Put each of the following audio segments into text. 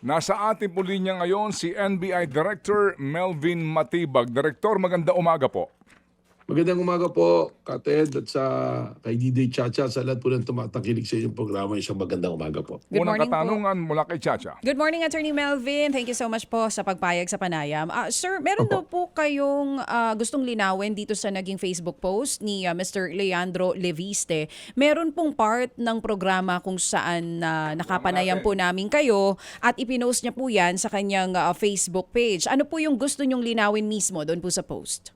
Nasa ating po linya ngayon si NBI Director Melvin Matibag. Director, maganda umaga po. Magandang umaga po, Kated, at sa kay DJ Chacha, sa lahat po ng tumatakilig sa inyong programa. Isang magandang umaga po. Good Unang morning po. katanungan mula kay Chacha. Good morning, Attorney Melvin. Thank you so much po sa pagpayag sa panayam. Sir, meron daw po kayong gustong linawin dito sa naging Facebook post ni Mr. Leandro Leviste. Meron pong part ng programa kung saan nakapanayam po namin kayo at ipinost niya po yan sa kanyang Facebook page. Ano po yung gusto niyong linawin mismo doon po sa post?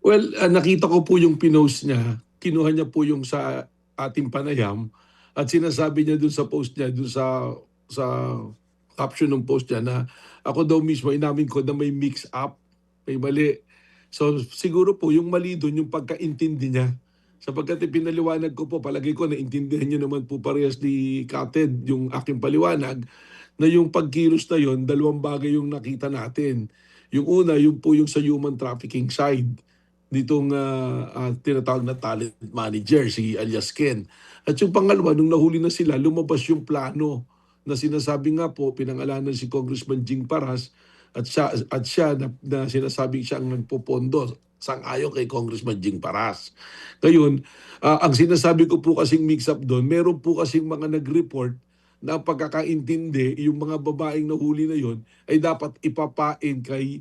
Well, nakita ko po yung pinost niya. Kinuha niya po yung sa ating panayam at sinasabi niya dun sa post niya, dun sa caption ng post niya na ako daw mismo, inamin ko na may mix up, may mali. So siguro po yung mali dun, yung pagkaintindi niya. Sapagkat pinaliwanag ko po, palagay ko naintindihan niyo naman po parehas ni Kated yung aking paliwanag na yung pagkilos na yun, dalawang bagay yung nakita natin. Yung una, yung po yung sa human trafficking side nitong tinatawag na talent manager, si alias Ken. At yung pangalawa, nung nahuli na sila, lumabas yung plano na sinasabi nga po, pinangalanan si Congressman Jing Paras at siya na sinasabing siya ang nagpopondo sang-ayon kay Congressman Jing Paras. Ngayon, ang sinasabi ko po kasing mix-up doon, meron po kasing mga nag-report na ang pagkakaintindi, yung mga babaeng nahuli na yon ay dapat ipapain kay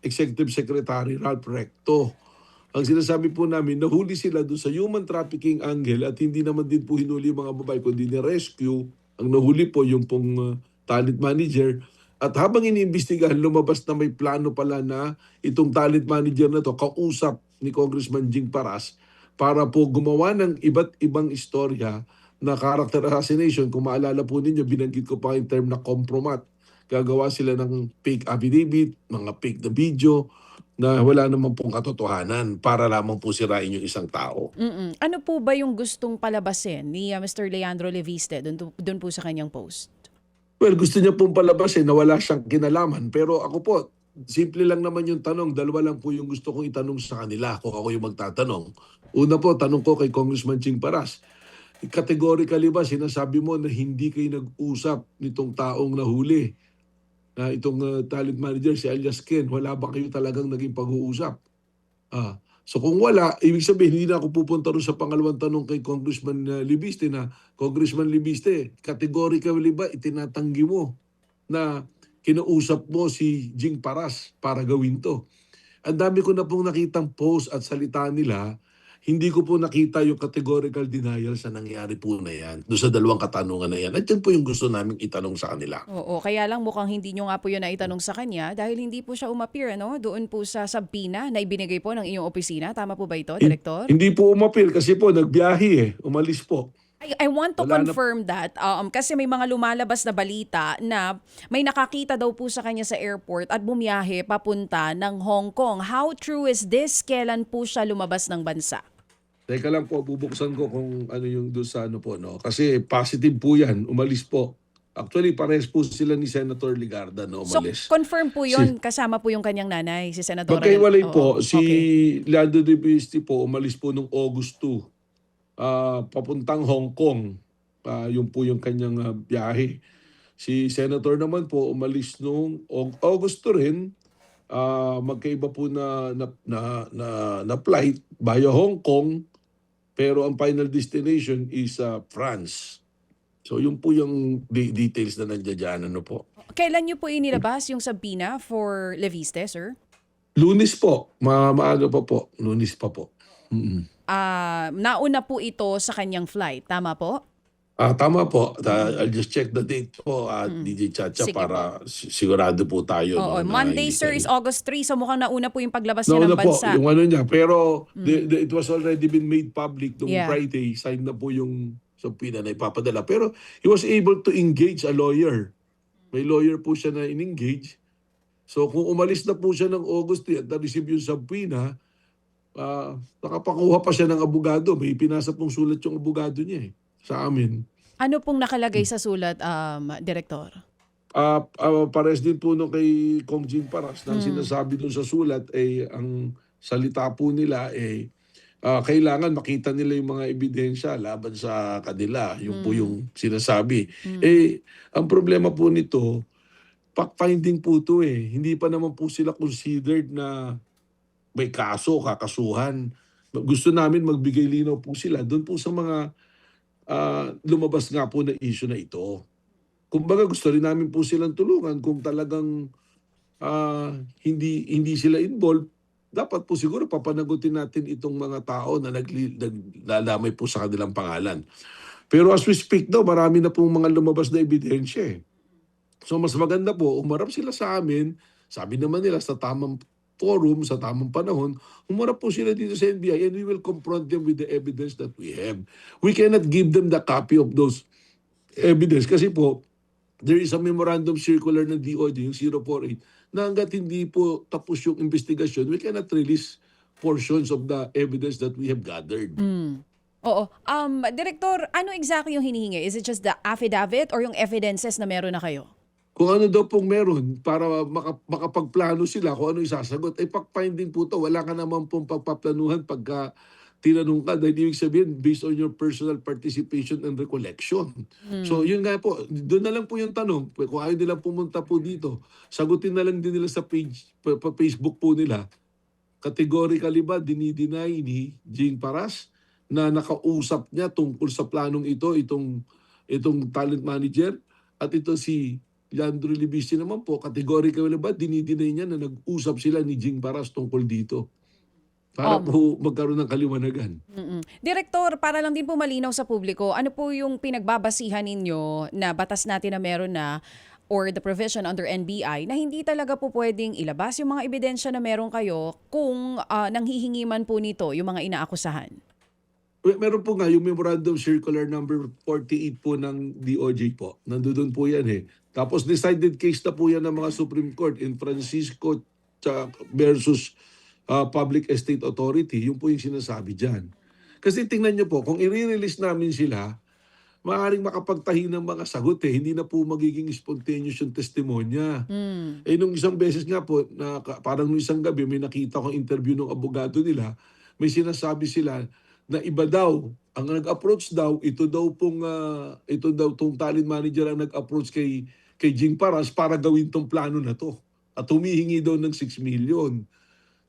Executive Secretary Ralph Recto. Ang sinasabi po namin, nahuli sila doon sa human trafficking angle at hindi naman din po hinuli yung mga babae, kundi ni-rescue. Ang nahuli po yung pong talent manager. At habang iniimbestigahan, lumabas na may plano pala na itong talent manager na to, kausap ni Congressman Jing Paras para po gumawa ng iba't ibang istorya na character assassination. Kung maalala po ninyo, binanggit ko pa yung term na compromat. Gagawa sila ng fake affidavit, mga fake na video na wala naman pong katotohanan para lamang po sirain yung isang tao. Ano po ba yung gustong palabasin ni Mr. Leandro Leviste doon po sa kanyang post? Well, gusto niya pong palabasin na wala siyang kinalaman. Pero ako po, simple lang naman yung tanong. Dalawa lang po yung gusto kong itanong sa kanila kung ako yung magtatanong. Una po, tanong ko kay Congressman Ching Paras. Categorically ba sinasabi mo na hindi kayo nag-usap nitong taong nahuli? Itong talent manager, si alias Ken, wala ba kayo talagang naging pag-uusap? So kung wala, ibig sabihin, hindi na ako pupunta rin sa pangalawang tanong kay Congressman Libiste na, Congressman Libiste, categorically ba itinatanggi mo na kinausap mo si Jing Paras para gawin to? Ang dami ko na pong nakitang post at salita nila, hindi ko po nakita yung categorical denial sa nangyari po na yan, doon sa dalawang katanungan na yan. At yan po yung gusto namin itanong sa kanila. Oo, kaya lang mukhang hindi nyo nga po yun naitanong sa kanya dahil hindi po siya umapir doon po sa subpoena na ibinigay po ng inyong opisina. Tama po ba ito, Director? Hindi po umapil kasi po nagbiyahe umalis po. I want to Wala na- confirm that kasi may mga lumalabas na balita na may nakakita daw po sa kanya sa airport at bumiyahe papunta ng Hong Kong. How true is this? Kailan po siya lumabas ng bansa? Teka lang po, bubuksan ko kung ano yung doon sa ano po, no? Kasi positive po yan, umalis po. Actually, pares po sila ni Senator Ligarda na So, umalis. confirm po yun, kasama po yung kanyang nanay, si Senadora. Magkaiwalay Oo, po, si okay. Leandro de Pisti po, umalis po nung August 2, papuntang Hong Kong. Yung po yung kanyang biyahe. Si Senator naman po, umalis nung August 2 rin, magkaiba po na flight via Hong Kong, pero ang final destination is France. So yun po yung details na nandiyan dyan, ano po. Kailan niyo po inilabas yung subpoena for Leviste, sir? Lunes po, maaga pa po, Lunes pa po. Nauna po ito sa kanyang flight, tama po? Tama po, I'll just check the date po DJ Chacha Sige para sigurado po tayo. Oo, No, na Monday, hindi sir, tayo- is August 3, so mukhang nauna po yung paglabas niya Nauna ng po, bansa. yung ano niya. Pero it was already been made public nung Yeah. Friday. Signed na po yung subpoena na ipapadala. Pero he was able to engage a lawyer. May lawyer po siya na in-engage. So kung umalis na po siya ng August at na-receive yung subpoena, nakapakuha pa siya ng abogado. May pinasa pong sulat yung abogado niya sa amin. Ano pong nakalagay sa sulat, Director? Pares din po nung kay Kong Jing Paras na sinasabi dun sa sulat ang salita po nila kailangan makita nila yung mga ebidensya laban sa kanila. Yung po yung sinasabi. Ang problema po nito, fact-finding po ito eh. Hindi pa naman po sila considered na may kaso, kakasuhan. Gusto namin magbigay linaw po sila doon po sa mga lumabas nga po na issue na ito. Kumbaga gusto rin namin po silang tulungan kung talagang hindi sila involved. Dapat po siguro papanagutin natin itong mga tao na naglalamay po sa kanilang pangalan. Pero as we speak daw, marami na pong mga lumabas na ebidensya eh. So mas maganda po, umarap sila sa amin, sabi naman nila sa tamang forum, sa tamang panahon, umarap po sila dito sa NBI and we will confront them with the evidence that we have. We cannot give them the copy of those evidence kasi po, there is a memorandum circular ng DOJ, yung 048, na hanggat hindi po tapos yung investigation, we cannot release portions of the evidence that we have gathered. Oo. Director, ano exactly yung hinihingi? Is it just the affidavit or yung evidences na meron na kayo? Kung ano daw pong meron para makapagplano sila kung ano isasagot, fact-finding po to. Wala ka naman pong pagpaplanuhan pagka tinanong ka. Dahil ibig sabihin, based on your personal participation and recollection. So yun nga po, doon na lang po yung tanong. Kung ayaw nila pumunta po dito, sagutin na lang din nila sa Facebook po nila. Categorically ba, dinideny ni Jing Paras na nakausap niya tungkol sa planong ito, itong talent manager, at ito si Leandro Libisi naman po, categorically ba, dinideny niya na nag-usap sila ni Jing Paras tungkol dito. Para po magkaroon ng kaliwanagan. Direktor, para lang din po malinaw sa publiko, ano po yung pinagbabasihan ninyo na batas natin na meron na or the provision under NBI na hindi talaga po pwedeng ilabas yung mga ebidensya na meron kayo kung nanghihingi man po nito yung mga inaakusahan? Meron po nga yung Memorandum Circular number 48 po ng DOJ po. Nandoon po yan eh. Tapos decided case na po yan ng mga Supreme Court in Francisco versus Public Estate Authority. Yung po yung sinasabi dyan. Kasi tingnan nyo po, kung i-release namin sila, maaaring makapagtahi ng mga sagot eh. Hindi na po magiging spontaneous yung testimonya. Nung isang beses nga po, parang nung isang gabi, may nakita kong interview ng abogado nila, may sinasabi sila na iba daw, ang nag-approach daw, ito daw tong talent manager ang nag-approach kay Jing Paras para gawin tong plano na to. At humihingi daw ng 6 million.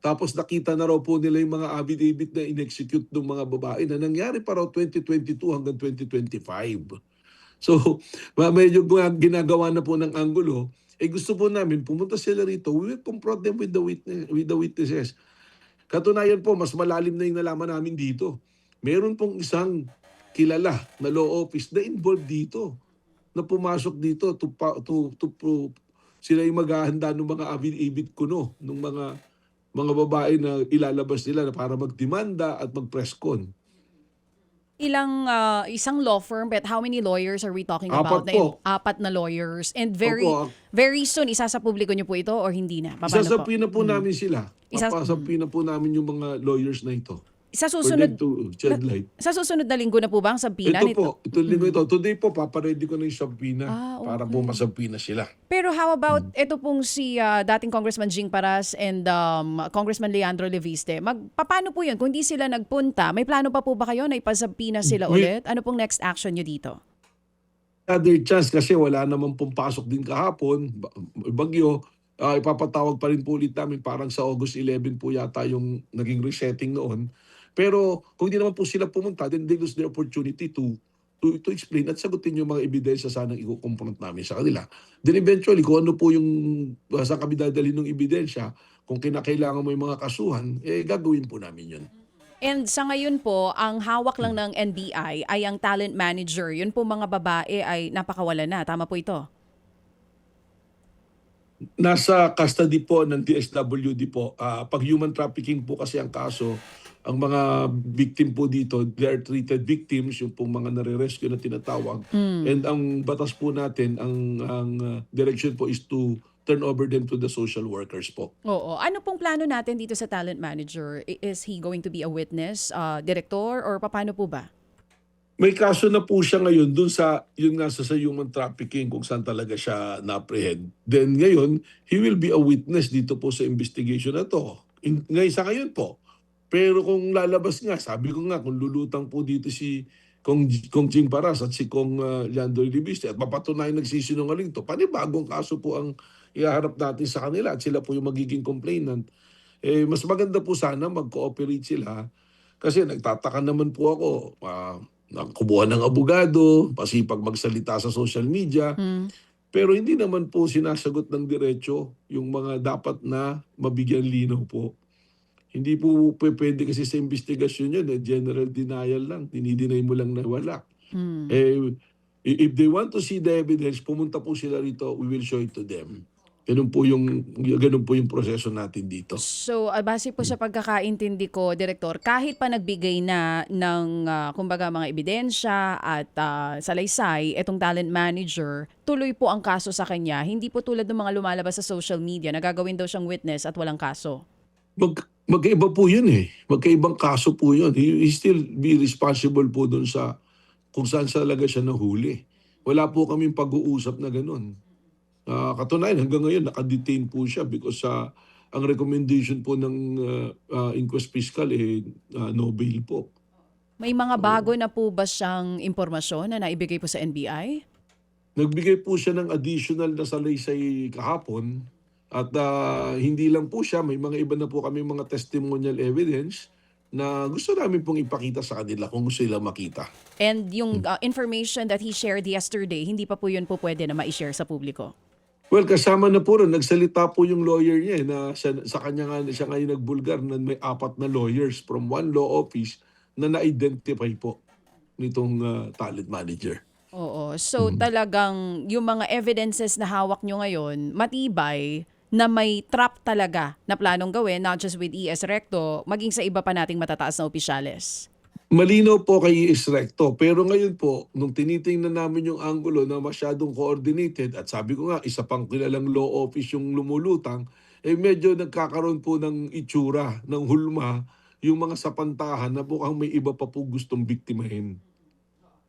Tapos nakita na raw po nila yung mga affidavit na in-execute ng mga babae na nangyari pa raw 2022 hanggang 2025. So, medyo ginagawa na po ng anggulo. Gusto po namin, pumunta sila rito, we will confront them with the witnesses. Katunayan po, mas malalim na yung nalaman namin dito. Meron pong isang kilala na law office na involved dito, na pumasok dito sila yung maghahanda ng mga affidavit kuno, ng mga babae na ilalabas nila na para magdemanda at mag-press con. Isang law firm, but how many lawyers are we talking about? Apat po. Apat na lawyers. And Opo. very soon, isasapubliko niyo po ito or hindi na? Paano po? Isasapi na po namin sila. Papasapi na po namin yung mga lawyers na ito. Sa For susunod, them to shed light. sa susunod na linggo na po ba ang sabpina Ito nito? po, linggo ito. Today po, paparedy ko na yung sabpina para po masabpina sila. Pero how about ito pong si dating Congressman Jing Paras and Congressman Leandro Leviste? Paano po yun? Kung di sila nagpunta, may plano pa po ba kayo na ipasabpina sila ulit? Ano pong next action nyo dito? Other chance kasi wala naman pong pasok din kahapon, bagyo. Ipapatawag pa rin po ulit namin, parang sa August 11 po yata yung naging resetting noon. Pero kung hindi naman po sila pumunta, then they lose the opportunity to explain at sagutin yung mga ebidensya sanang i-confront namin sa kanila. Then eventually, kung ano po yung saan kami dadalhin ng ebidensya, kung kinakailangan mo yung mga kasuhan, gagawin po namin yun. And sa ngayon po, ang hawak lang ng NBI ay ang talent manager. Yun po mga babae ay napakawala na. Tama po ito? Nasa custody po ng DSWD po. Pag human trafficking po kasi ang kaso, ang mga victim po dito, they are treated victims, yung pong mga nare-rescue na tinatawag. And ang batas po natin, ang direction po is to turn over them to the social workers po. Oo. Ano pong plano natin dito sa talent manager? Is he going to be a witness, director, or paano po ba? May kaso na po siya ngayon dun sa, yun nga sa human trafficking kung saan talaga siya na-apprehend. Then ngayon, he will be a witness dito po sa investigation na to. Ngayon sa ngayon po, Pero kung lalabas nga, sabi ko nga, kung lulutang po dito si Kong Jing Paras at si Kong Leandro Libiste at mapatunayan nagsisinungaling to, panibagong kaso po ang ihaharap natin sa kanila at sila po yung magiging complainant. Mas maganda po sana mag-cooperate sila kasi nagtataka naman po ako, nakubuha ng abogado, pasipag magsalita sa social media, pero hindi naman po sinasagot ng diretso yung mga dapat na mabigyan linaw po. Hindi po pwede kasi sa investigasyon yun, general denial lang, dinideny mo lang na wala. If they want to see the evidence, pumunta po sila rito, we will show it to them. Ganun po yung proseso natin dito. So, base po sa pagkakaintindi ko, Direktor, kahit pa nagbigay na ng kumbaga mga ebidensya at salaysay, itong talent manager, tuloy po ang kaso sa kanya. Hindi po tulad ng mga lumalabas sa social media na gagawin daw siyang witness at walang kaso. Magkaiba po yun eh. Magkaibang kaso po yun. He still be responsible po dun sa kung saan talaga siya nahuli. Wala po kaming pag-uusap na ganun. Katunayan, hanggang ngayon, nakadetain po siya because ang recommendation po ng inquest fiscal, no bail po. May mga bago na po ba siyang impormasyon na naibigay po sa NBI? Nagbigay po siya ng additional na salaysay kahapon at hindi lang po siya, may mga iba na po kami mga testimonial evidence na gusto namin pong ipakita sa kanila kung gusto nila makita. And yung information that he shared yesterday, hindi pa po yun po pwede na ma-share sa publiko? Well, kasama na po rin, nagsalita po yung lawyer niya na sa kanya nga siya ngayon nagbulgar na may 4 na lawyers from one law office na na-identify po nitong talent manager. Oo. So talagang yung mga evidences na hawak nyo ngayon, matibay na may trap talaga na planong gawin, not just with ES Recto, maging sa iba pa nating matataas na opisyales. Malinaw po kay ES Recto, pero ngayon po, nung tinitingnan namin yung angulo na masyadong coordinated, at sabi ko nga, isa pang kilalang law office yung lumulutang, medyo nagkakaroon po ng itsura, ng hulma, yung mga sapantahan na mukhang may iba pa po gustong biktimahin.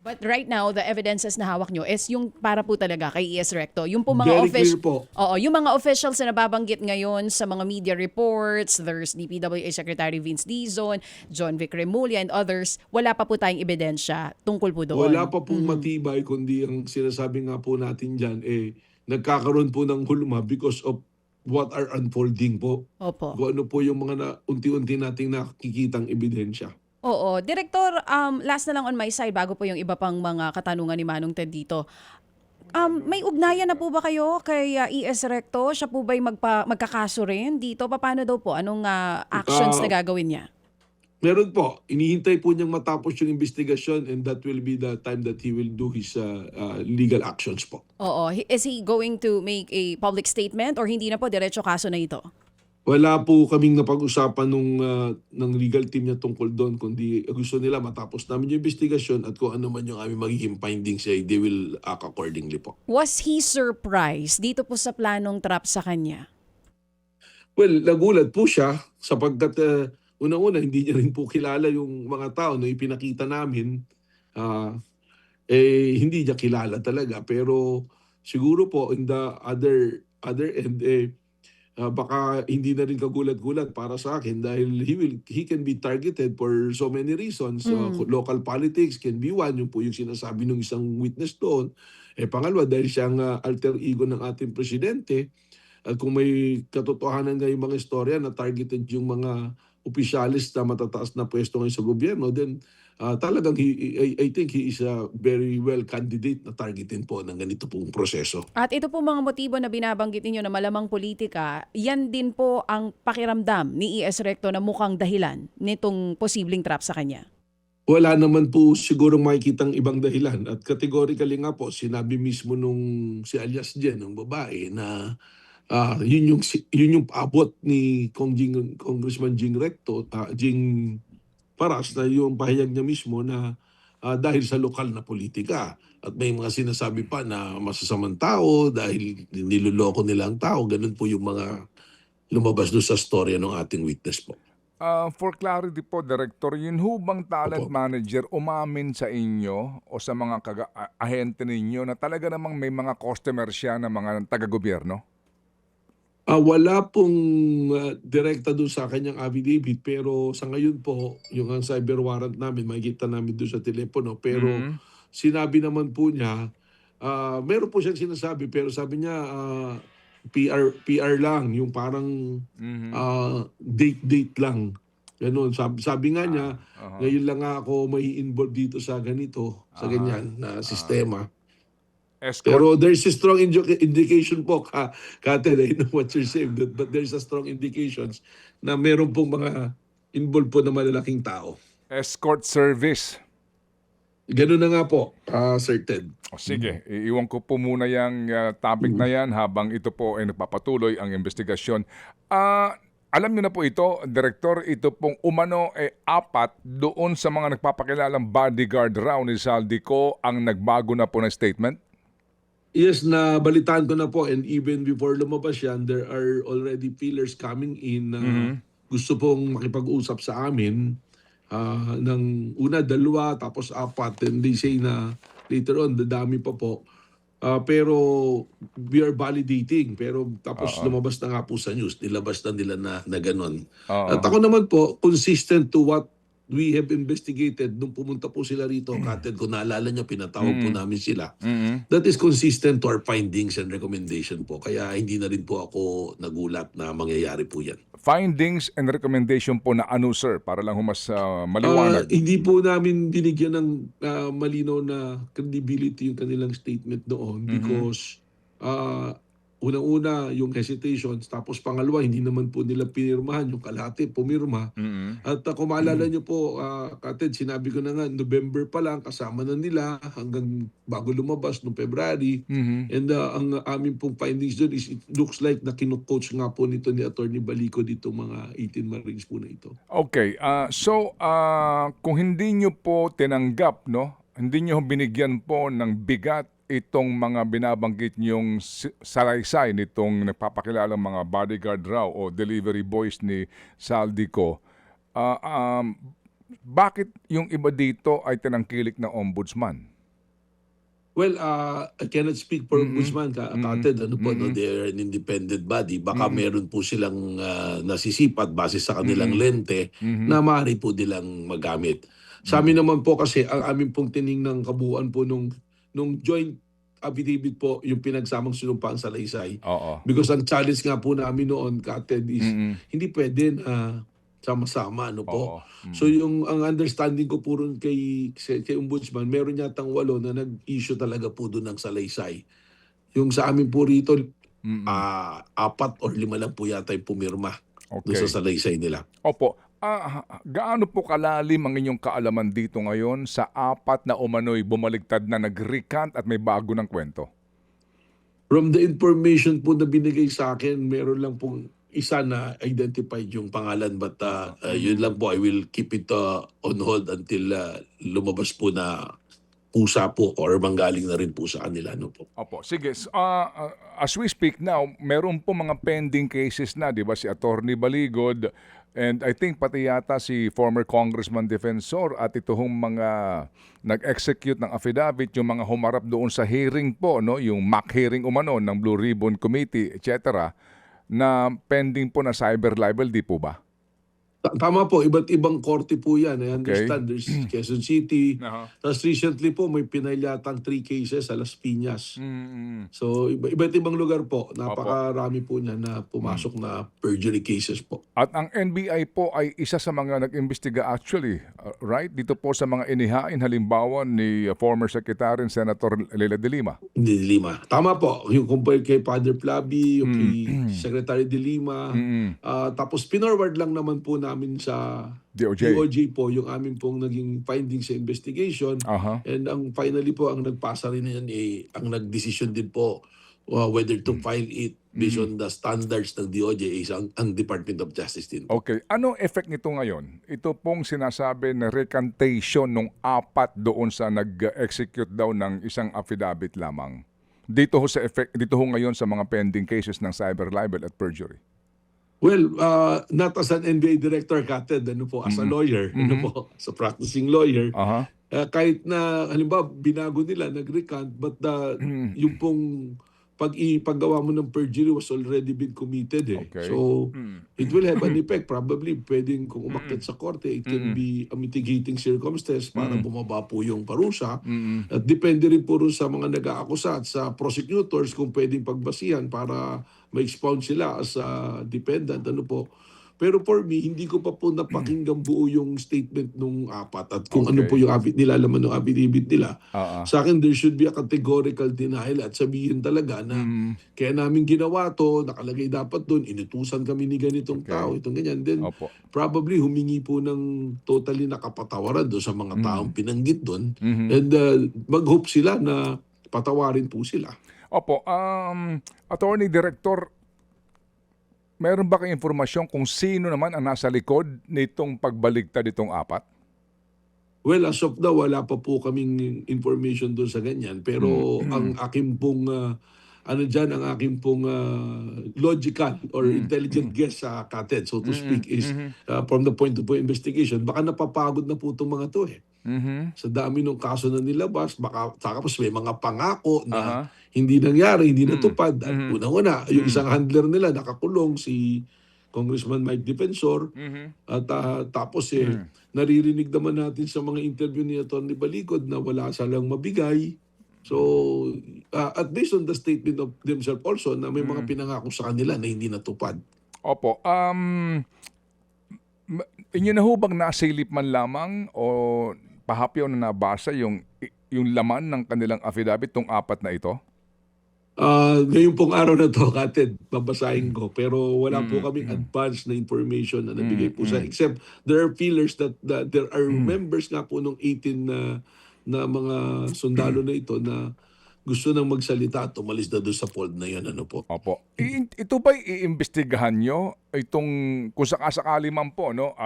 But right now, the evidences na hawak nyo is yung para po talaga kay ES Recto. Yung po mga Very clear po. Oo, yung mga officials na nababanggit ngayon sa mga media reports, there's DPWH Secretary Vince Dizon, John Vic Remulla, and others, wala pa po tayong ebidensya tungkol po doon. Wala pa pong matibay, kundi ang sinasabi nga po natin dyan, nagkakaroon po ng hulma because of what are unfolding po. Opo. Kung ano po yung mga unti-unti nating nakikitang ebidensya. Oo. Direktor, last na lang on my side bago po yung iba pang mga katanungan ni Manong Ted dito. May ugnayan na po ba kayo kay ES Recto? Siya po ba'y magkakaso rin dito? Paano daw po? Anong actions na gagawin niya? Meron po. Inihintay po niyang matapos yung investigasyon and that will be the time that he will do his legal actions po. Oo. Is he going to make a public statement or hindi na po diretso kaso na ito? Wala po kaming napag-usapan ng legal team niya tungkol doon, kundi gusto nila matapos namin yung investigasyon at kung ano man yung aming magiging findings, they will act accordingly po. Was he surprised dito po sa planong trap sa kanya? Well, nagulat po siya sapagkat una-una hindi niya rin po kilala yung mga tao na ipinakita namin. Hindi niya kilala talaga, pero siguro po in the other end, baka hindi na rin kagulat-gulat para sa akin dahil he can be targeted for so many reasons. Local politics can be one, yung po yung sinasabi ng isang witness doon. Pangalawa, dahil siyang alter ego ng ating presidente. At kung may katotohanan nga yung mga istorya na targeted yung mga opisyalis na matataas na pwesto ngayon sa gobyerno, then talagang I think he is a very well candidate na targetin po ng ganito pong proseso. At ito po mga motibo na binabanggit ninyo na malamang politika, yan din po ang pakiramdam ni ES Recto na mukhang dahilan nitong posibleng trap sa kanya. Wala naman po siguro makikitang ibang dahilan. At categorically nga po, sinabi mismo nung si alias Jen, ng babae, na yun yung abot ni Congressman Jing Recto, Jing Paras, na yung pahayag niya mismo na dahil sa lokal na politika. At may mga sinasabi pa na masasamang tao dahil niloloko nila ang tao. Ganun po yung mga lumabas doon sa storya ng ating witness po. For clarity po, Director, yun ho bang talent Opo. manager umamin sa inyo o sa mga ahente ninyo na talaga namang may mga customer siya na mga taga-gobyerno? Wala pong direkta doon sa kanyang affidavit, pero sa ngayon po, yung ang cyber warrant namin, makikita namin doon sa telepono. Pero Mhm. sinabi naman po niya, meron po siyang sinasabi, pero sabi niya, PR lang, yung parang Mhm. date lang. Ganun. Sabi nga niya, Aha. ngayon lang nga ako may involve dito sa ganito, sa Aha. ganyan na Ah. sistema. Escort. Pero there's a strong indication po, Kate, I know what you're saying, but there's a strong indications na meron pong mga involved po na malalaking tao. Escort service. Ganun na nga po, Sir Ted. O sige, iiwan ko po muna yung topic na yan habang ito po ay nagpapatuloy ang investigasyon. Alam niyo na po ito, Director, ito pong umano apat doon sa mga nagpapakilalang bodyguard raw ni Saldico ang nagbago na po ng statement? Yes, na balitaan ko na po, and even before lumabas yan, there are already feelers coming in na gusto pong makipag-usap sa amin ng una, dalawa, tapos apat, and they say na later on, dadami pa po. Pero we are validating, pero tapos Oo. lumabas na nga po sa news, nilabas na nila na gano'n. At Oo. ako naman po, consistent to what we have investigated nung pumunta po sila rito, Kated, kung naalala niyo, pinatawag po namin sila. Mhm. That is consistent to our findings and recommendation po. Kaya hindi na rin po ako nagulat na mangyayari po yan. Findings and recommendation po na ano, sir, para lang mas maliwanag. Hindi po namin binigyan ng malinaw na credibility yung kanilang statement doon because unang-una yung hesitations, tapos pangalawa hindi naman po nila pinirmahan, yung kalahati pumirma. Mhm. At kung maalala nyo po, Kated, sinabi ko na nga, November pa lang, kasama na nila hanggang bago lumabas noong February. Mhm. And ang aming pong findings doon is it looks like na kinu-coach nga po nito ni Attorney Balico dito mga 18 Marines po na ito. Okay, so kung hindi nyo po tinanggap, no, hindi nyo binigyan po ng bigat itong mga binabanggit nyong salaysay nitong nagpapakilalang mga bodyguard raw o delivery boys ni Saldico, bakit yung iba dito ay tinangkilik ng ombudsman? Well, I cannot speak for Ombudsman, Mhm. Kated, ano po, no, they are an independent body. Baka meron po silang nasisipat base sa kanilang lente na maaari po nilang magamit. Sa amin naman po kasi, ang amin pong tiningnang kabuuan po nung joint affidavit po, yung pinagsamang sinumpang salaysay. Oo. Because ang challenge nga po namin noon, Kated, is Mhm. hindi pwede na sama-sama, ano po. Oo. So yung ang understanding ko po rin kay Ombudsman, meron yatang 8 na nag-issue talaga po doon ng salaysay. Yung sa amin po rito, Mhm. 4 or 5 lang po yata yung pumirma doon sa Okay. salaysay nila. Opo. Gaano po kalalim ang inyong kaalaman dito ngayon sa apat na umano'y bumaligtad na nag-recant at may bago ng kwento? From the information po na binigay sa akin, meron lang pong isa na identified yung pangalan, but yun lang po, I will keep it on hold until lumabas po na pusa po or manggaling na rin po sa kanila. No po. Opo, sige. As we speak now, meron po mga pending cases na, di ba? Si Attorney Baligod and I think pati yata si former Congressman Defensor at ito hong mga nag-execute ng affidavit, yung mga humarap doon sa hearing po, no? Yung mock hearing umano ng Blue Ribbon Committee, etc. na pending po na cyber libel, di po ba? Tama po, iba't ibang korte po yan. I Okay. understand. There's Quezon City. Aha. Tapos recently po, may pinalyatang 3 cases sa Las Piñas. Mm. So, iba't ibang lugar po. Napakarami po niya na pumasok na perjury cases po. At ang NBI po ay isa sa mga nag-imbestiga actually, right? Dito po sa mga inihain halimbawa ni former Secretary and Senator Leila de Lima. Hindi, Lima. Tama po. Yung compare kay Father Plaby, yung kay Secretary de Lima. Tapos pinorward lang naman po namin sa DOJ. DOJ po yung amin pong naging findings sa investigation. Aha. And ang finally po, ang nagpasa rin yan, ang nagdesisyon din po whether to file it based on the standards ng DOJ is ang Department of Justice din. Okay. Anong effect nito ngayon? Ito pong sinasabi na recantation ng apat doon sa nag-execute daw ng isang affidavit lamang. Dito ho dito ho ngayon sa mga pending cases ng cyber libel at perjury. Well, not as an NBA director, Kated, ano po, as a lawyer, ano po, as a practicing lawyer, Aha. kahit na, halimbawa, binago nila, nag-recant, but yung pong paggawa mo ng perjury was already been committed eh. Okay. So, it will have an effect. Probably, pwedeng kung umakyat sa korte, it can be a mitigating circumstance para bumaba po yung parusa. At depende rin po rin sa mga nag-aakusa at sa prosecutors kung pwedeng pagbasihan para ma-expound sila as a defendant. Ano po. Pero for me, hindi ko pa po napakinggan buo yung statement nung apat at kung ano Okay. po yung nilalaman ng affidavit nila. Ah, ah. Sa akin, there should be a categorical denial at sabihin talaga na kaya namin ginawa to, nakalagay dapat doon, inutusan kami ni ganitong Okay. tao, itong ganyan. Then, Opo. probably humingi po ng totally nakapatawaran doon sa mga taong pinanggit doon. Mhm. And mag-hope sila na patawarin po sila. Opo, Attorney Director, meron ba kayong informasyon kung sino naman ang nasa likod nitong pagbaligtad itong apat? Well, as of now, wala pa po kaming information doon sa ganyan. Pero ang aking pong, ang aking pong logical or intelligent guess sa Kated, so to speak, is from the point of investigation, baka napapagod na po itong mga to eh. Sa dami ng kaso na nilabas, baka tapos may mga pangako na hindi nangyari, hindi natupad. At unang-una, yung isang handler nila nakakulong, si Congressman Mike Defensor. At tapos naririnig naman natin sa mga interview ni Atty. Baligod na wala silang mabigay. So, at based on the statement of themselves also na may mga pinangako sa kanila na hindi natupad. Opo, inyo na ho bang nasilip man lamang o pahapyaw na nabasa yung laman ng kanilang affidavit, tong apat na ito? Ngayon pong araw na to, Kated, babasahin ko. Pero wala po kaming advance na information na nabigay po sa, except there are feelers that there are members nga po nung 18 na mga sundalo na ito na gusto nang magsalita at umalis na doon sa fold na yun. Ano po? Opo. Ito ba'y iimbestigahan nyo itong kung sakasakali man po, no?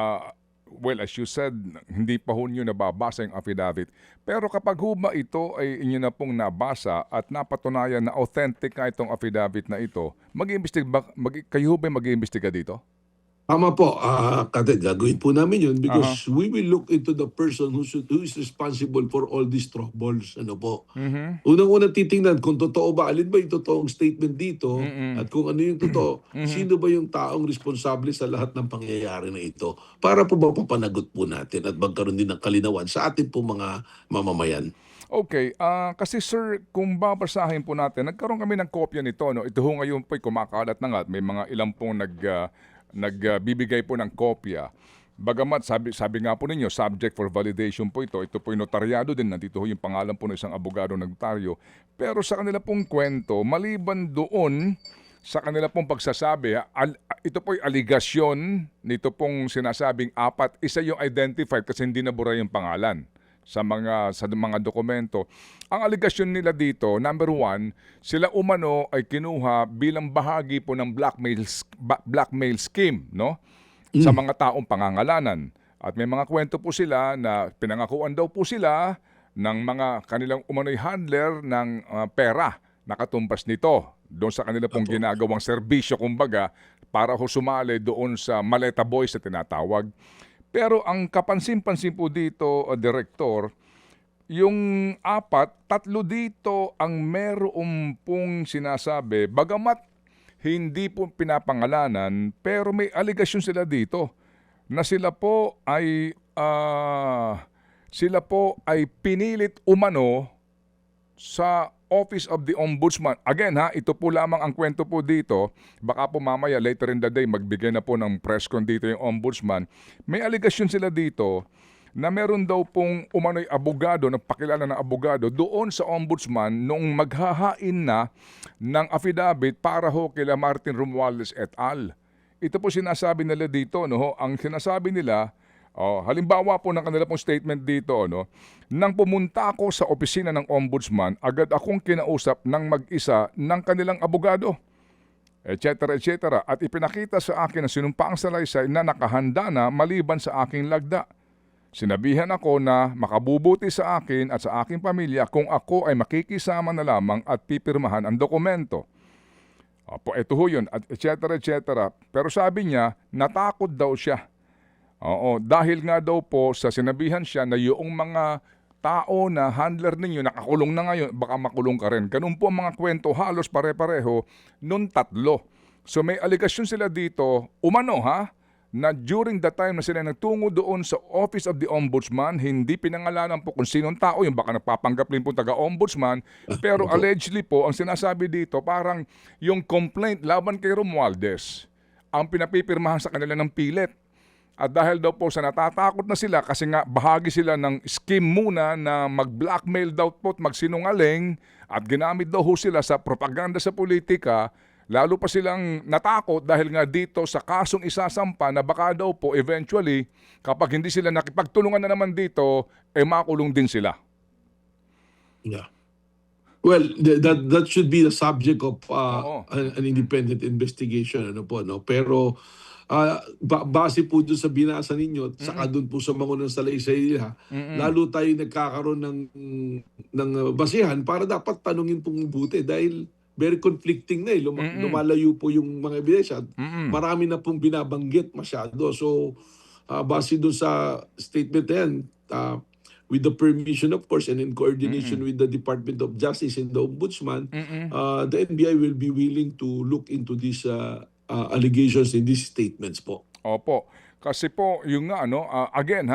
Well, as you said, hindi pa ho nyo nababasa yung affidavit. Pero kapag huma ito ay inyo na pong nabasa at napatunayan na authentic nga itong affidavit na ito, kayo ba'y mag-iimbestiga dito? Tama po, Kated, gagawin po namin yun because we will look into the person who is responsible for all these troubles. Ano po? Unang-unang titingnan kung totoo ba, alin ba yung totoong statement dito at kung ano yung totoo, sino ba yung taong responsable sa lahat ng pangyayari na ito para po ba papanagot po natin at magkaroon din ng kalinawan sa ating po mga mamamayan. Okay, kasi sir, kung babasahin po natin, nagkaroon kami ng kopya nito. No? Ito ho ngayon po'y kumakalat na nga at may mga ilang pong nagbibigay po ng kopya. Bagamat sabi nga po ninyo, subject for validation po ito. Ito po yung notaryado din. Nandito ho yung pangalan po ng isang abogado ng notaryo. Pero sa kanila pong kwento, maliban doon sa kanila pong pagsasabi, ito po yung aligasyon nito pong sinasabing apat. Isa yung identified kasi hindi nabura yung pangalan sa mga dokumento. Ang aligasyon nila dito, number one, sila umano ay kinuha bilang bahagi po ng blackmail scheme, no? Sa mga taong pangangalanan. At may mga kwento po sila na pinangakuan daw po sila ng mga kanilang umano'y handler ng pera na katumbas nito doon sa kanila pong ginagawang serbisyo, kumbaga, para ho sumali doon sa Maleta Boys na tinatawag. Pero ang kapansin-pansin po dito, Direktor, yung apat, tatlo dito ang meron pong sinasabi, bagamat hindi po pinapangalanan, pero may aligasyon sila dito na sila po ay pinilit umano sa Office of the Ombudsman. Again ito po lamang ang kwento po dito. Baka po mamaya later in the day magbigay na po ng press con dito yung Ombudsman. May aligasyon sila dito na meron daw pong umano'y abogado, nagpakilala ng abogado doon sa Ombudsman nung maghahain na ng affidavit para ho kila Martin Romualdez et al. Ito po sinasabi nila dito, no? Ang sinasabi nila, halimbawa po ng kanila pong statement dito, no? Nang pumunta ako sa opisina ng Ombudsman, agad akong kinausap ng mag-isa ng kanilang abogado, etc. etc. At ipinakita sa akin ang sinumpaang salaysay na nakahanda na maliban sa aking lagda. Sinabihan ako na makabubuti sa akin at sa aking pamilya kung ako ay makikisama na lamang at pipirmahan ang dokumento. Ito ho yun, etc. etc. Pero sabi niya, natakot daw siya. Dahil nga daw po sa sinabihan siya na yung mga tao na handler ninyo, nakakulong na ngayon, baka makulong ka rin. Ganun po ang mga kwento, halos pare-pareho, nung tatlo. So may aligasyon sila dito, umano na during the time na sila nagtungo doon sa Office of the Ombudsman, hindi pinangalanan po kung sinong tao, yung baka nagpapanggap rin po taga-ombudsman, pero opo. allegedly po, ang sinasabi dito, parang yung complaint laban kay Romualdez, ang pinapipirmahan sa kanila ng pilit. At dahil daw po sa natatakot na sila kasi nga bahagi sila ng scheme muna na mag-blackmail daw po at magsinungaling at ginamit daw ho sila sa propaganda sa politika, lalo pa silang natakot dahil nga dito sa kasong isasampa na baka daw po eventually kapag hindi sila nakipagtulungan na naman dito, makulong din sila. Yeah. Well, that should be the subject of Oo. an independent investigation, ano po, no? Pero base po doon sa binasa ninyo, saka doon po sa mga salaysay nila, lalo tayo nagkakaroon ng basihan para dapat tanungin pong mabuti dahil very conflicting na lumalayo po yung mga ebidensya. Marami na pong binabanggit masyado. So, base doon sa statement na yan, with the permission, of course, and in coordination with the Department of Justice and the Ombudsman, the NBI will be willing to look into these allegations in these statements po. Opo. Kasi po, yung nga, again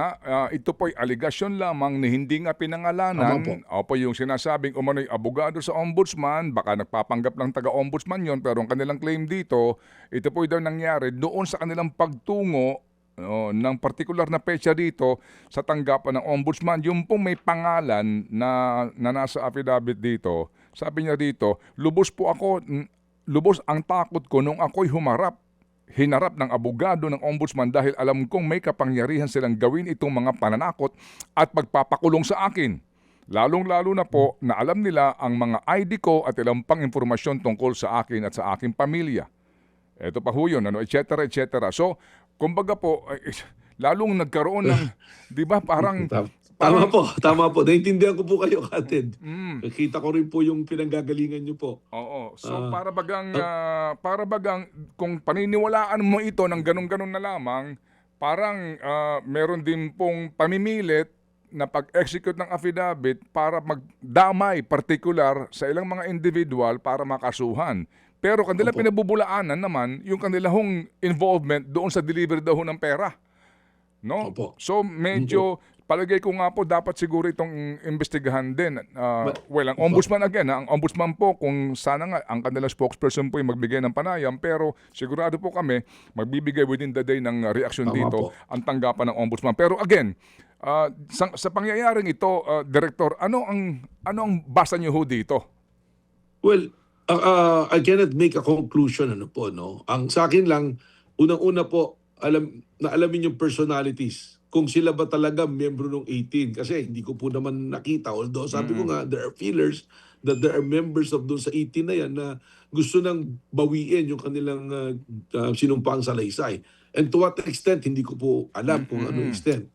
ito po'y aligasyon lamang na hindi nga pinangalanan. Tama po. Opo, yung sinasabing umano'y abogado sa ombudsman, baka nagpapanggap lang taga-ombudsman yon, pero ang kanilang claim dito, ito po'y daw nangyari doon sa kanilang pagtungo ng partikular na petsa dito sa tanggapan ng ombudsman. Yung pong may pangalan na nasa affidavit dito, sabi niya dito, lubos ang takot ko nung ako'y hinarap ng abogado ng ombudsman dahil alam kong may kapangyarihan silang gawin itong mga pananakot at pagpapakulong sa akin. Lalong-lalo na po na alam nila ang mga ID ko at ilang pang impormasyon tungkol sa akin at sa aking pamilya. Ito pa ho yun, et cetera, et cetera. So, kumbaga po, lalong nagkaroon ng, di ba, parang... Tama po. Naintindihan ko po kayo, Kated. Nakita ko rin po yung pinanggagalingan nyo po. Oo. So para bagang kung paniniwalaan mo ito ng ganun-ganun na lamang, parang meron din pong pamimilit na pag-execute ng affidavit para magdamay particular sa ilang mga individual para makasuhan. Pero kanila pinabubulaanan naman yung kanilang involvement doon sa delivery daw ng pera. No? Opo. So medyo palagay ko nga po dapat siguro itong imbestigahan din. Ang ombudsman again, ang ombudsman po kung sana nga ang kanilang spokesperson po yung magbigay ng panayam, pero sigurado po kami magbibigay within the day ng reaction Tama dito po. ang tanggapan ng ombudsman. Pero again, sa pangyayaring ito, Director, ano ang basa niyo ho dito? Well, I cannot make a conclusion, ano po, no? Ang sa akin lang, unang-una po, alamin yung personalities. Kung sila ba talaga membro ng 18. Kasi hindi ko po naman nakita. Although sabi ko nga, there are feelers that there are members of doon sa 18 na yan na gusto nang bawiin yung kanilang sinumpang salaysay. And to what extent, hindi ko po alam kung anong extent.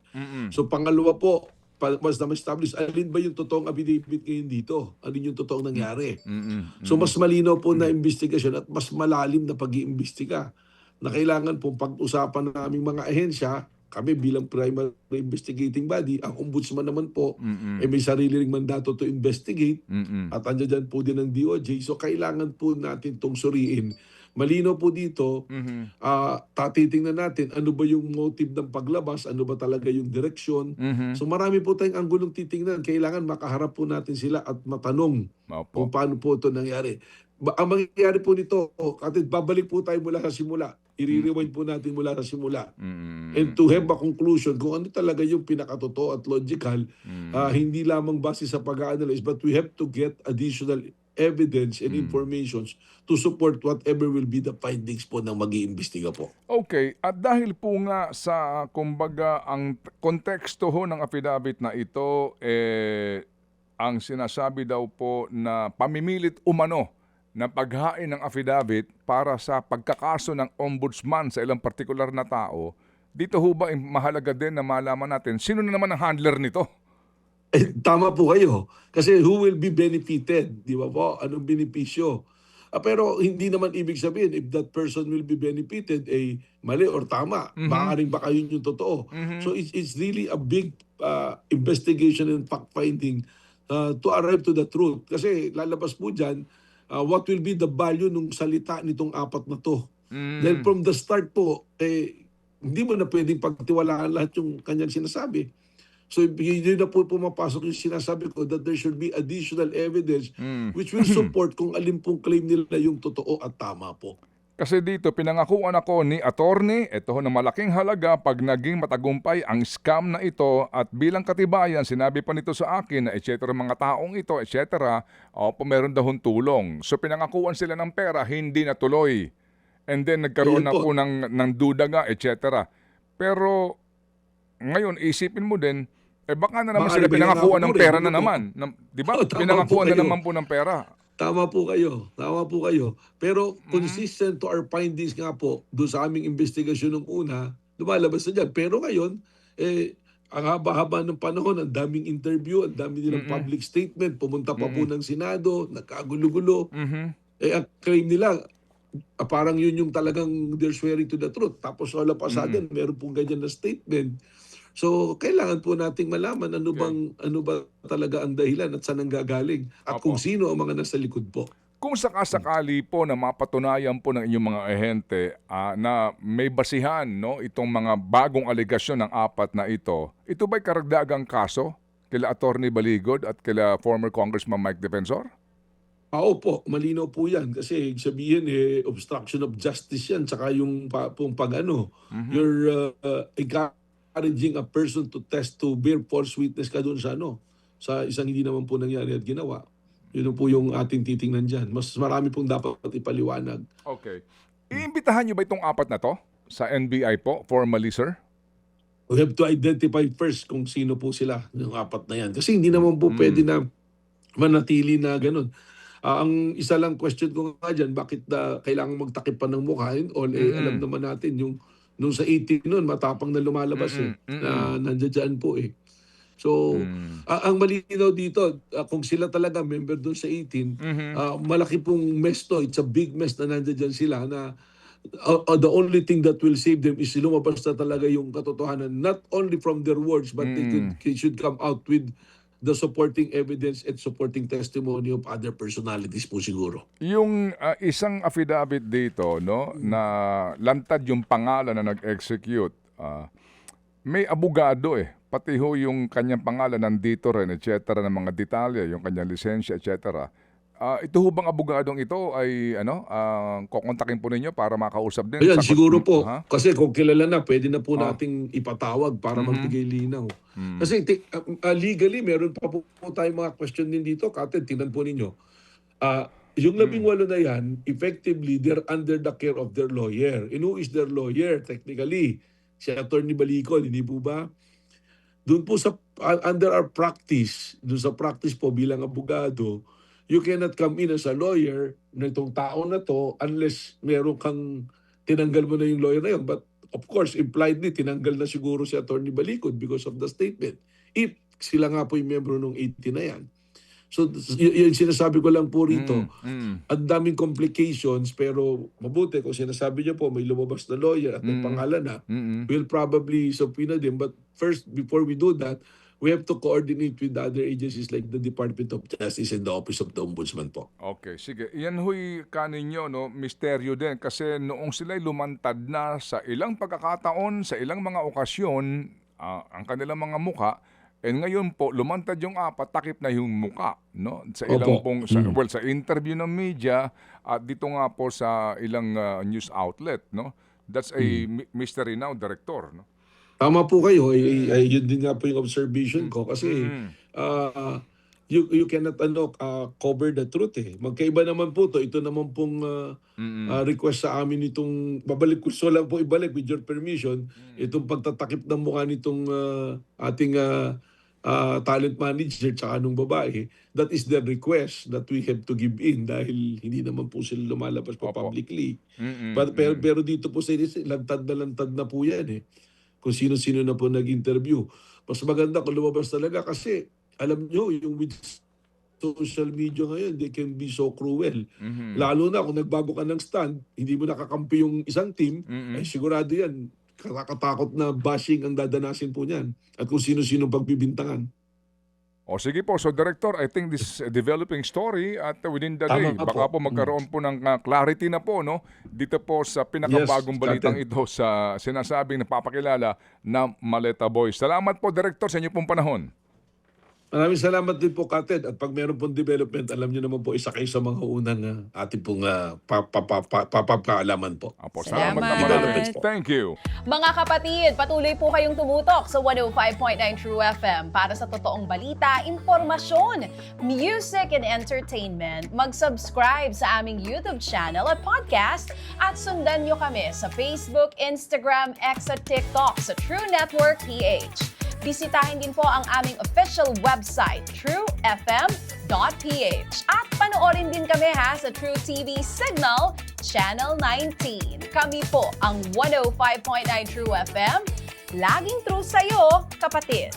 So pangalawa po, mas na-establish, alin ba yung totoong affidavit ngayon dito? Alin yung totoong nangyari? So mas malinaw po na investigasyon at mas malalim na pag-iimbestiga na kailangan pong pag-usapan ng aming mga ahensya. Kami bilang primary investigating body, ang ombudsman naman po, may sarili ring mandato to investigate at andyan po din ang DOJ. So kailangan po natin itong suriin. Malino po dito, titingnan natin ano ba yung motive ng paglabas, ano ba talaga yung direksyon. So marami po tayong anggulong titingnan. Kailangan makaharap po natin sila at matanong kung paano po ito nangyari. Ang mangyayari po nito, babalik po tayo mula sa simula. I-rewind po natin mula sa simula. And to have a conclusion kung ano talaga yung pinakatotoo at logical, hindi lamang base sa pag-analyze, but we have to get additional evidence and informations to support whatever will be the findings po ng mag-iimbestiga po. Okay, at dahil po nga sa, kumbaga, ang konteksto ho ng affidavit na ito, ang sinasabi daw po na pamimilit umano na paghain ng affidavit para sa pagkakaso ng ombudsman sa ilang partikular na tao, dito ho ba mahalaga din na malaman natin sino na naman ang handler nito? Tama po kayo. Kasi who will be benefited? Di ba po? Anong benepisyo? Pero hindi naman ibig sabihin if that person will be benefited, mali or tama. Maaaring baka yun yung totoo. So it's really a big investigation and fact-finding to arrive to the truth. Kasi lalabas po dyan, what will be the value nung salita nitong apat na to. Dahil from the start po, hindi mo na pwedeng pagtiwalaan lahat yung kanyang sinasabi. So yun na po pumapasok yung sinasabi ko that there should be additional evidence which will support kung alin pong claim nila yung totoo at tama po. Kasi dito, pinangakuan ako ni attorney, ito ho, ng malaking halaga pag naging matagumpay ang scam na ito at bilang katibayan, sinabi pa nito sa akin na etc. mga taong ito, etc. Meron daw tulong. So pinangakuan sila ng pera, hindi natuloy. And then nagkaroon Ayan po. ako ng duda nga, etc. Pero ngayon, isipin mo din, baka na naman Maaari sila ba pinangakuan ng yan, pera Apure? na Ano po? naman. Di ba? Oh, tama Pinangakuan po na kayo. naman po ng pera. Tama po kayo. Tama po kayo. Pero consistent to our findings nga po, doon sa aming investigasyon nung una, lumalabas na dyan. Pero ngayon, ang haba-haba ng panahon, ang daming interview, ang dami nilang public statement, pumunta pa po ng Senado, nagkagulo-gulo. Ang claim nila, parang yun yung talagang they're swearing to the truth. Tapos all of a sudden, meron pong ganyan na statement. So, kailangan po nating malaman ano ba talaga ang dahilan at saan ang gagaling at kung sino ang mga nasa likod po. Kung sakasakali po na mapatunayan po ng inyong mga ahente na may basihan itong mga bagong aligasyon ng apat na ito ba'y karagdagang kaso kila Attorney Baligod at kila former Congressman Mike Defensor? Po, malinaw po yan kasi sabihin obstruction of justice yan tsaka yung you're encouraging a person to bear false witness ka doon sa isang hindi naman po nangyari at ginawa. Yun po yung ating titingnan dyan. Mas marami pong dapat ipaliwanag. Okay. Iimbitahan niyo ba itong apat na to sa NBI po, formally, sir? We have to identify first kung sino po sila, yung apat na yan. Kasi hindi naman po pwede na manatili na ganun. Ang isa lang question ko nga dyan, bakit kailangan magtakip pa ng mukha? Alam naman natin, nung sa 18 noon, matapang na lumalabas na nandiyan po . So, ang malinaw dito, kung sila talaga member doon sa 18, malaki pong mess to. It's a big mess na nandiyan sila na the only thing that will save them is lumabas na talaga yung katotohanan. Not only from their words, but they should come out with the supporting evidence and supporting testimony of other personalities po siguro. Yung isang affidavit dito, na lantad yung pangalan na nag-execute, may abogado pati ho yung kanyang pangalan nandito rin, etc. ng mga detalye, yung kanyang lisensya, etc. Ito ho bang abogadong ito ay kukontakin po ninyo para makausap din? Ayan, siguro po. Ha? Kasi kung kilala na, pwede na po nating ipatawag para magbigay linaw. Kasi legally, meron pa po tayong mga question din dito. Kated, tingnan po ninyo. Yung 18 na yan, effectively, they're under the care of their lawyer. And who is their lawyer, technically? Si Attorney Balicod, hindi po ba? Doon po under our practice, doon sa practice po bilang abogado, you cannot come in as a lawyer na itong tao na to unless meron kang tinanggal mo na yung lawyer na yun. But of course, impliedly, tinanggal na siguro si Attorney Balicod because of the statement. If sila nga po yung membro ng 18 na yan. So, yung sinasabi ko lang po rito, ang daming complications, pero mabuti kung sinasabi niyo po, may lumabas na lawyer at may pangalan na, we'll probably subpoena them. But first, before we do that, we have to coordinate with the other agencies like the Department of Justice and the Office of the Ombudsman po. Okay, sige. Yan huy kaninyo, misteryo din. Kasi noong sila'y lumantad na sa ilang pagkakataon, sa ilang mga okasyon, ang kanilang mga muka, and ngayon po, lumantad yung apat, takip na yung muka. Sa ilang pong, sa interview ng media, at dito nga po sa ilang news outlet. That's a mystery now, Director. Tama po kayo. Yun din nga po yung observation ko. Kasi you cannot cover the truth . Magkaiba naman po to. Ito naman pong request sa amin itong, gusto lang po ibalik with your permission, itong pagtatakip ng mukha nitong ating talent manager tsaka nung babae. That is the request that we have to give in dahil hindi naman po sila lumalabas po publicly. Pero dito po sa lantad na po yan . Kung sino-sino na po nag-interview. Mas maganda kung lumabas talaga kasi alam nyo, yung with social media ngayon, they can be so cruel. Lalo na kung nagbago ka ng stand, hindi mo nakakampi yung isang team, ay sigurado yan, kakatakot na bashing ang dadanasin po niyan. At kung sino-sino pagbibintangan. O sige po, so Director, I think this developing story at within the Tama day, po. baka po magkaroon po ng clarity na po, no? Dito po sa pinakabagong Yes, balitang Captain. ito sa sinasabing napapakilala na Maleta Boys. Salamat po, Director, sa inyo pong panahon. Maraming salamat din po, Kated. At pag meron pong development, alam niyo naman po, isa kayo sa mga unang ating pong papapakaalaman po. Apo, Salamat. salamat na marami. Developments po. Thank you. Mga kapatid, patuloy po kayong tumutok sa 105.9 True FM para sa totoong balita, impormasyon, music and entertainment. Mag-subscribe sa aming YouTube channel at podcast at sundan nyo kami sa Facebook, Instagram, X at TikTok sa True Network PH. Bisitahin din po ang aming official website, truefm.ph. At panoorin din kami sa True TV Signal, Channel 19. Kami po ang 105.9 True FM. Laging true sa'yo, kapatid.